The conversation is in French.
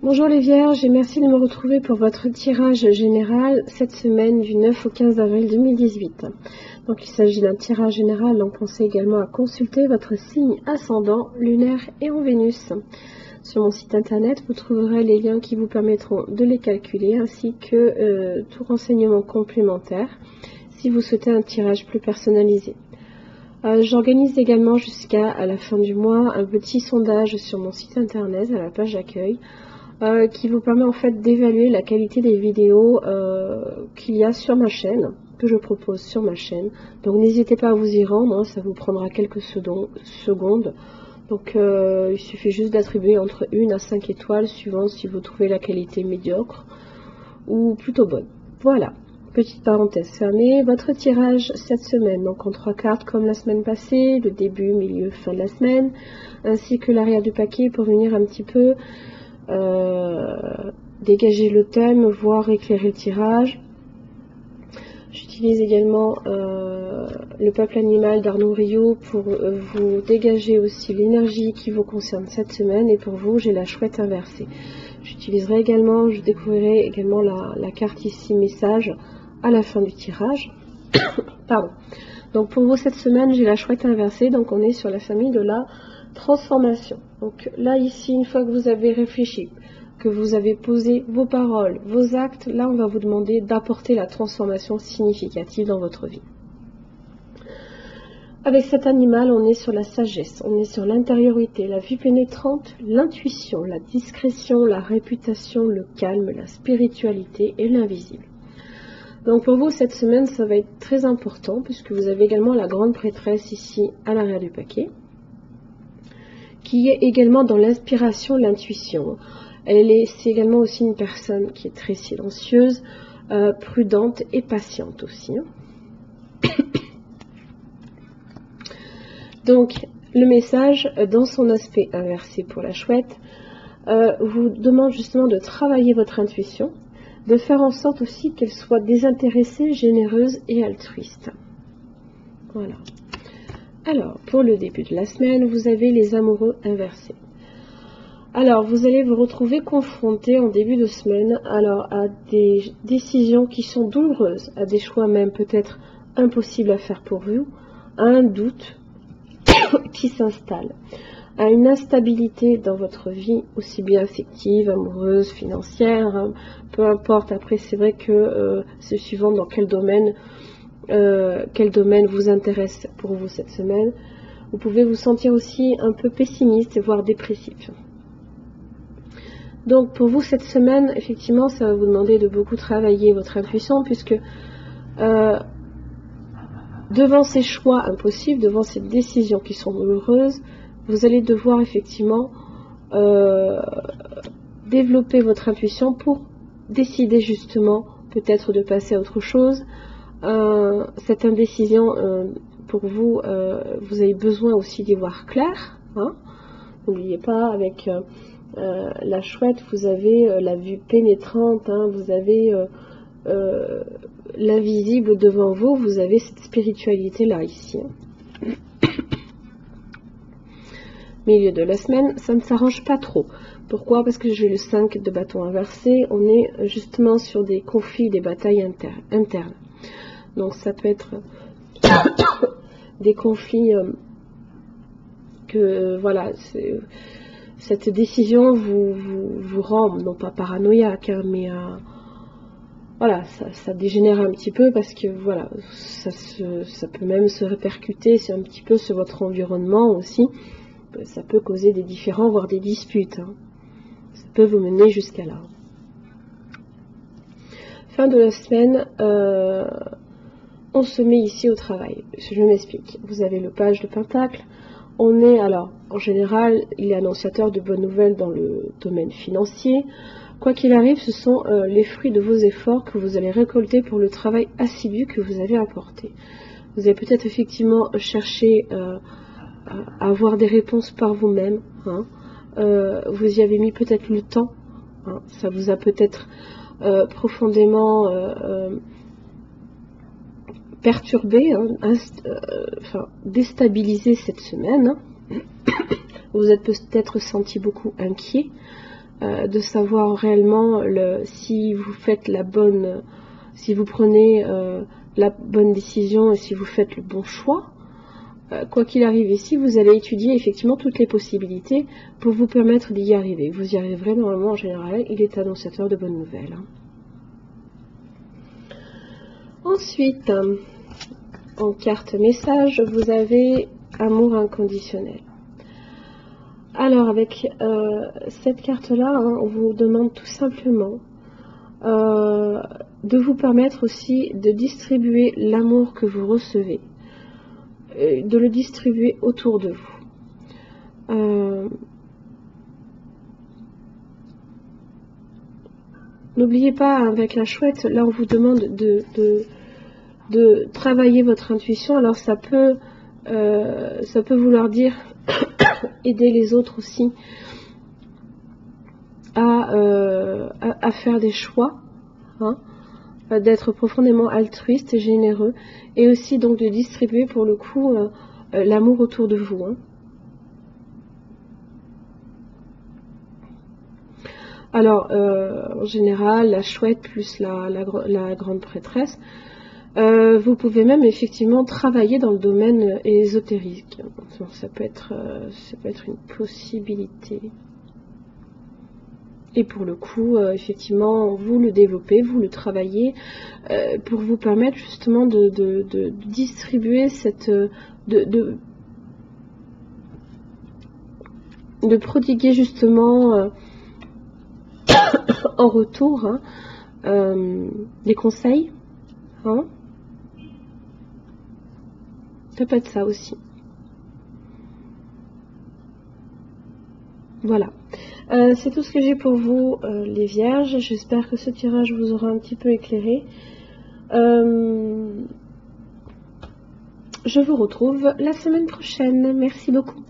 Bonjour les Vierges et merci de me retrouver pour votre tirage général cette semaine du 9 au 15 avril 2018. Donc il s'agit d'un tirage général, donc pensez également à consulter votre signe ascendant, lunaire et en Vénus. Sur mon site internet, vous trouverez les liens qui vous permettront de les calculer ainsi que tout renseignement complémentaire si vous souhaitez un tirage plus personnalisé. J'organise également jusqu'à la fin du mois un petit sondage sur mon site internet à la page d'accueil qui vous permet en fait d'évaluer la qualité des vidéos qu'il y a sur ma chaîne, que je propose sur ma chaîne. Donc n'hésitez pas à vous y rendre, hein, ça vous prendra quelques secondes. Donc il suffit juste d'attribuer entre 1 à 5 étoiles suivant si vous trouvez la qualité médiocre ou plutôt bonne. Voilà, petite parenthèse fermée. Votre tirage cette semaine, donc en 3 cartes comme la semaine passée, le début, milieu, fin de la semaine, ainsi que l'arrière du paquet pour venir un petit peu dégager le thème, voire éclairer le tirage. J'utilise également le peuple animal d'Arnaud Rio pour vous dégager aussi l'énergie qui vous concerne cette semaine, et pour vous j'ai la chouette inversée. J'utiliserai également, je découvrirai également la carte ici message à la fin du tirage. Pardon. Donc pour vous cette semaine j'ai la chouette inversée, donc on est sur la famille de la transformation. Donc là ici, une fois que vous avez réfléchi, que vous avez posé vos paroles, vos actes, là on va vous demander d'apporter la transformation significative dans votre vie. Avec cet animal, on est sur la sagesse, on est sur l'intériorité, la vue pénétrante, l'intuition, la discrétion, la réputation, le calme, la spiritualité et l'invisible. Donc pour vous cette semaine ça va être très important puisque vous avez également la grande prêtresse ici à l'arrière du paquet, qui est également dans l'inspiration, l'intuition. C'est également aussi une personne qui est très silencieuse, prudente et patiente aussi. Donc, le message, dans son aspect inversé pour la chouette, vous demande justement de travailler votre intuition, de faire en sorte aussi qu'elle soit désintéressée, généreuse et altruiste. Voilà. Alors, pour le début de la semaine, vous avez les amoureux inversés. Alors, vous allez vous retrouver confronté en début de semaine à des décisions qui sont douloureuses, à des choix même peut-être impossibles à faire pour vous, à un doute qui s'installe, à une instabilité dans votre vie, aussi bien affective, amoureuse, financière, hein, peu importe. Après, c'est vrai que c'est suivant dans quel domaine vous intéresse pour vous cette semaine. Vous pouvez vous sentir aussi un peu pessimiste, voire dépressif. Donc pour vous cette semaine, effectivement, ça va vous demander de beaucoup travailler votre intuition, puisque devant ces choix impossibles, devant ces décisions qui sont douloureuses, vous allez devoir effectivement développer votre intuition pour décider justement peut-être de passer à autre chose. Cette indécision, pour vous, vous avez besoin aussi d'y voir clair. Hein. N'oubliez pas, avec la chouette, vous avez la vue pénétrante, hein, vous avez l'invisible devant vous, vous avez cette spiritualité-là ici. Milieu de la semaine, ça ne s'arrange pas trop. Pourquoi? Parce que j'ai le 5 de bâton inversé, on est justement sur des conflits, des batailles internes. Donc ça peut être des conflits que, voilà, cette décision vous rend, non pas paranoïaque, hein, mais voilà, ça dégénère un petit peu parce que voilà, ça peut même se répercuter un petit peu sur votre environnement aussi. Ça peut causer des différends, voire des disputes. Hein. Ça peut vous mener jusqu'à là. Fin de la semaine, on se met ici au travail. Je m'explique. Vous avez le page de Pentacle. On est, alors, en général, il est annonciateur de bonnes nouvelles dans le domaine financier. Quoi qu'il arrive, ce sont les fruits de vos efforts que vous allez récolter pour le travail assidu que vous avez apporté. Vous avez peut-être effectivement cherché à avoir des réponses par vous-même. Hein. Vous y avez mis peut-être le temps. Hein. Ça vous a peut-être profondément perturbé, hein, déstabilisé cette semaine. Hein. Vous êtes peut-être senti beaucoup inquiet. de savoir réellement si vous faites si vous prenez la bonne décision et si vous faites le bon choix. Quoi qu'il arrive ici, vous allez étudier effectivement toutes les possibilités pour vous permettre d'y arriver. Vous y arriverez normalement en général, il est annonciateur de bonnes nouvelles. Ensuite, en carte message, vous avez amour inconditionnel. Alors avec cette carte-là, on vous demande tout simplement de vous permettre aussi de distribuer l'amour que vous recevez, de le distribuer autour de vous. N'oubliez pas, avec la chouette, là on vous demande de travailler votre intuition. Alors ça peut vouloir dire aider les autres aussi à faire des choix, hein, d'être profondément altruiste et généreux, et aussi donc de distribuer pour le coup l'amour autour de vous. Hein. Alors, en général, la chouette plus la grande prêtresse, vous pouvez même effectivement travailler dans le domaine ésotérique. Donc, ça peut être une possibilité. Et pour le coup, effectivement, vous le développez, vous le travaillez pour vous permettre justement de distribuer de prodiguer justement en retour des conseils. Hein. Ça peut être ça aussi. Voilà. C'est tout ce que j'ai pour vous, les vierges. J'espère que ce tirage vous aura un petit peu éclairé. Je vous retrouve la semaine prochaine. Merci beaucoup.